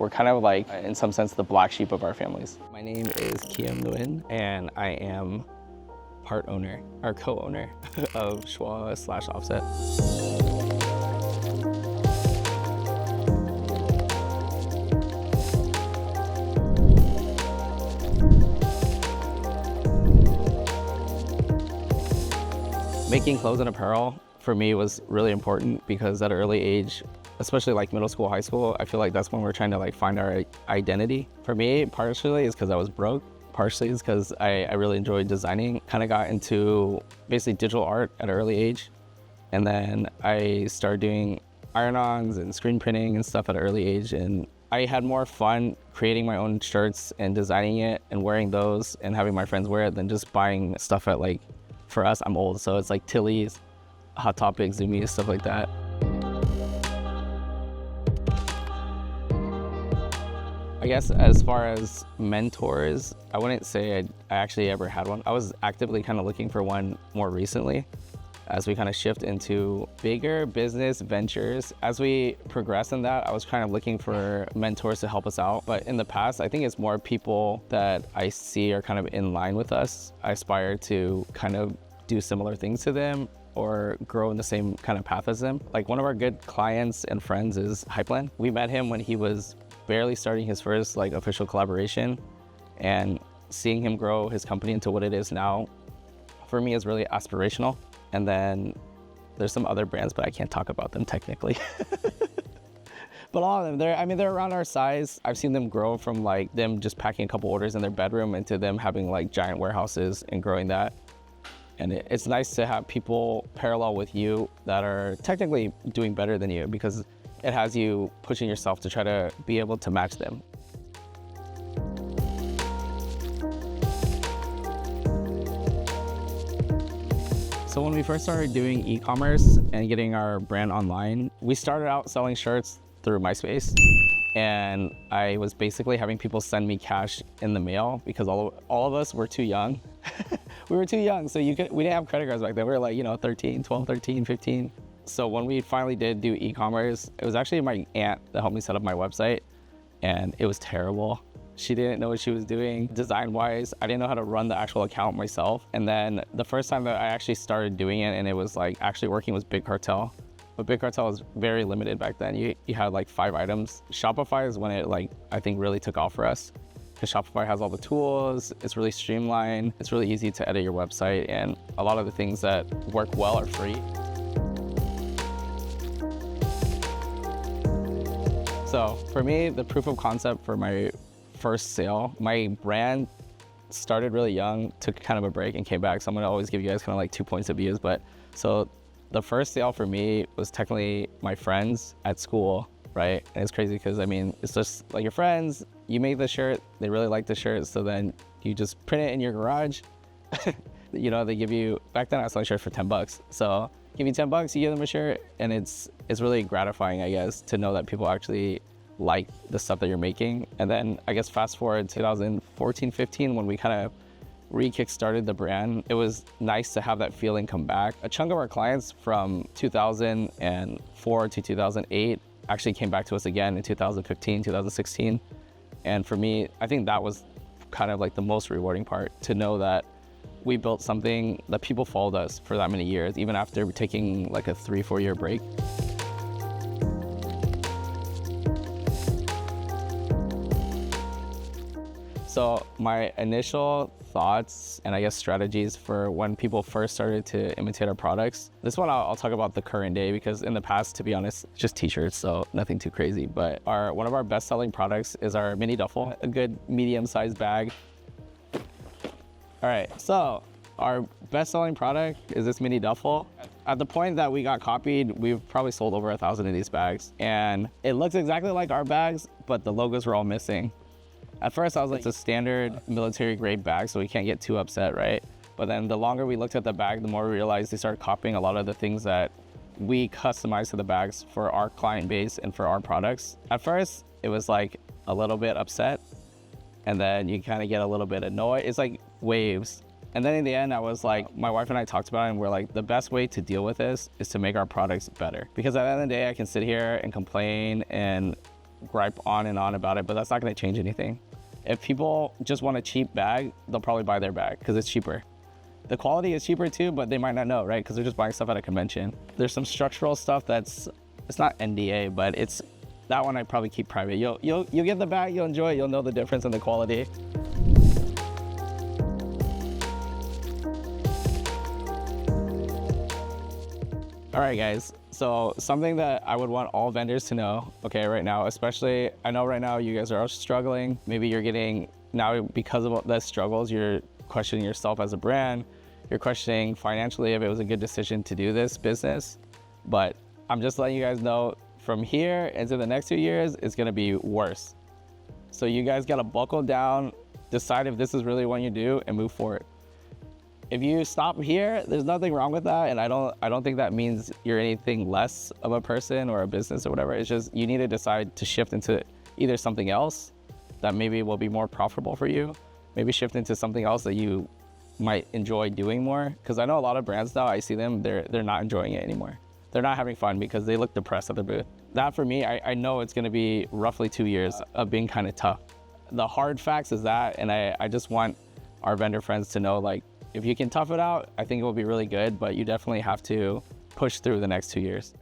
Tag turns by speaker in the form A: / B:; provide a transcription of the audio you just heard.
A: we're kind of like, in some sense, the black sheep of our families. My name is Khiem Nguyen, and I am part owner, or co-owner of Shwa/Offset. Making clothes and apparel for me was really important because at an early age, especially like middle school, high school, I feel like that's when we're trying to like find our identity. For me, partially is because I was broke. Partially is because I really enjoyed designing. Kind of got into basically digital art at an early age. And then I started doing iron-ons and screen printing and stuff at an early age. And I had more fun creating my own shirts and designing it and wearing those and having my friends wear it than just buying stuff at like, for us, I'm old, so it's like Tilly's, Hot Topic, Zoomies, stuff like that. I guess as far as mentors, I wouldn't say I actually ever had one. I was actively kind of looking for one more recently as we kind of shift into bigger business ventures. As we progress in that, I was kind of looking for mentors to help us out. But in the past, I think it's more people that I see are kind of in line with us. I aspire to kind of do similar things to them or grow in the same kind of path as them. Like one of our good clients and friends is Hypeland. We met him when he was barely starting his first like official collaboration, and seeing him grow his company into what it is now, for me is really aspirational. And then there's some other brands, but I can't talk about them technically. But all of them, they're around our size. I've seen them grow from like them just packing a couple orders in their bedroom into them having like giant warehouses and growing that. And it's nice to have people parallel with you that are technically doing better than you, because it has you pushing yourself to try to be able to match them. So when we first started doing e-commerce and getting our brand online, we started out selling shirts through MySpace. And I was basically having people send me cash in the mail because all of us were too young. We were too young, so we didn't have credit cards back then. We were like, 12, 13, 15. So when we finally did do e-commerce, it was actually my aunt that helped me set up my website, and it was terrible. She didn't know what she was doing design-wise. I didn't know how to run the actual account myself. And then the first time that I actually started doing it and it was like actually working was Big Cartel. But Big Cartel was very limited back then. You had like 5 items. Shopify is when it I think really took off for us, because Shopify has all the tools, it's really streamlined, it's really easy to edit your website, and a lot of the things that work well are free. So for me, the proof of concept for my first sale, my brand started really young, took kind of a break and came back. So I'm gonna always give you guys kind of like 2 points of views. But so the first sale for me was technically my friends at school, right? And it's crazy because it's just like your friends, you make the shirt, they really like the shirt, so then you just print it in your garage. They give you, back then I was selling shirts for $10. So give you $10, you give them a shirt, and it's really gratifying, I guess, to know that people actually like the stuff that you're making. And then I guess fast forward to 2014, 15, when we kind of re-kickstarted the brand, it was nice to have that feeling come back. A chunk of our clients from 2004 to 2008 actually came back to us again in 2015, 2016. And for me, I think that was kind of like the most rewarding part, to know that we built something that people followed us for that many years, even after taking like a 3-4 year break. So my initial thoughts and I guess strategies for when people first started to imitate our products. This one I'll talk about the current day, because in the past, to be honest, it's just t-shirts, so nothing too crazy. But one of our best selling products is our mini duffel, a good medium-sized bag. All right, so our best selling product is this mini duffel. At the point that we got copied, we've probably sold over 1,000 of these bags. And it looks exactly like our bags, but the logos were all missing. At first I was like, it's a standard military grade bag, so we can't get too upset, right? But then the longer we looked at the bag, the more we realized they started copying a lot of the things that we customized to the bags for our client base and for our products. At first, it was like a little bit upset, and then you kind of get a little bit annoyed. It's like waves. And then in the end, I was like, my wife and I talked about it, and we're like, the best way to deal with this is to make our products better. Because at the end of the day, I can sit here and complain and gripe on and on about it, but that's not going to change anything. If people just want a cheap bag, they'll probably buy their bag because it's cheaper. The quality is cheaper too, but they might not know, right? Because they're just buying stuff at a convention. There's some structural stuff it's not NDA, but it's that one I probably keep private. You'll get the bag, you'll enjoy it, you'll know the difference in the quality. All right, guys. So something that I would want all vendors to know, okay, right now, especially, I know right now you guys are struggling. Maybe you're getting, now because of the struggles, you're questioning yourself as a brand. You're questioning financially if it was a good decision to do this business. But I'm just letting you guys know from here into the next 2 years, it's gonna be worse. So you guys gotta buckle down, decide if this is really what you do, and move forward. If you stop here, there's nothing wrong with that, and I don't think that means you're anything less of a person or a business or whatever. It's just you need to decide to shift into either something else that maybe will be more profitable for you, maybe shift into something else that you might enjoy doing more. Because I know a lot of brands now, I see them, they're not enjoying it anymore. They're not having fun because they look depressed at the booth. That for me, I know it's gonna be roughly 2 years of being kind of tough. The hard facts is that, and I just want our vendor friends to know, like, if you can tough it out, I think it will be really good, but you definitely have to push through the next 2 years.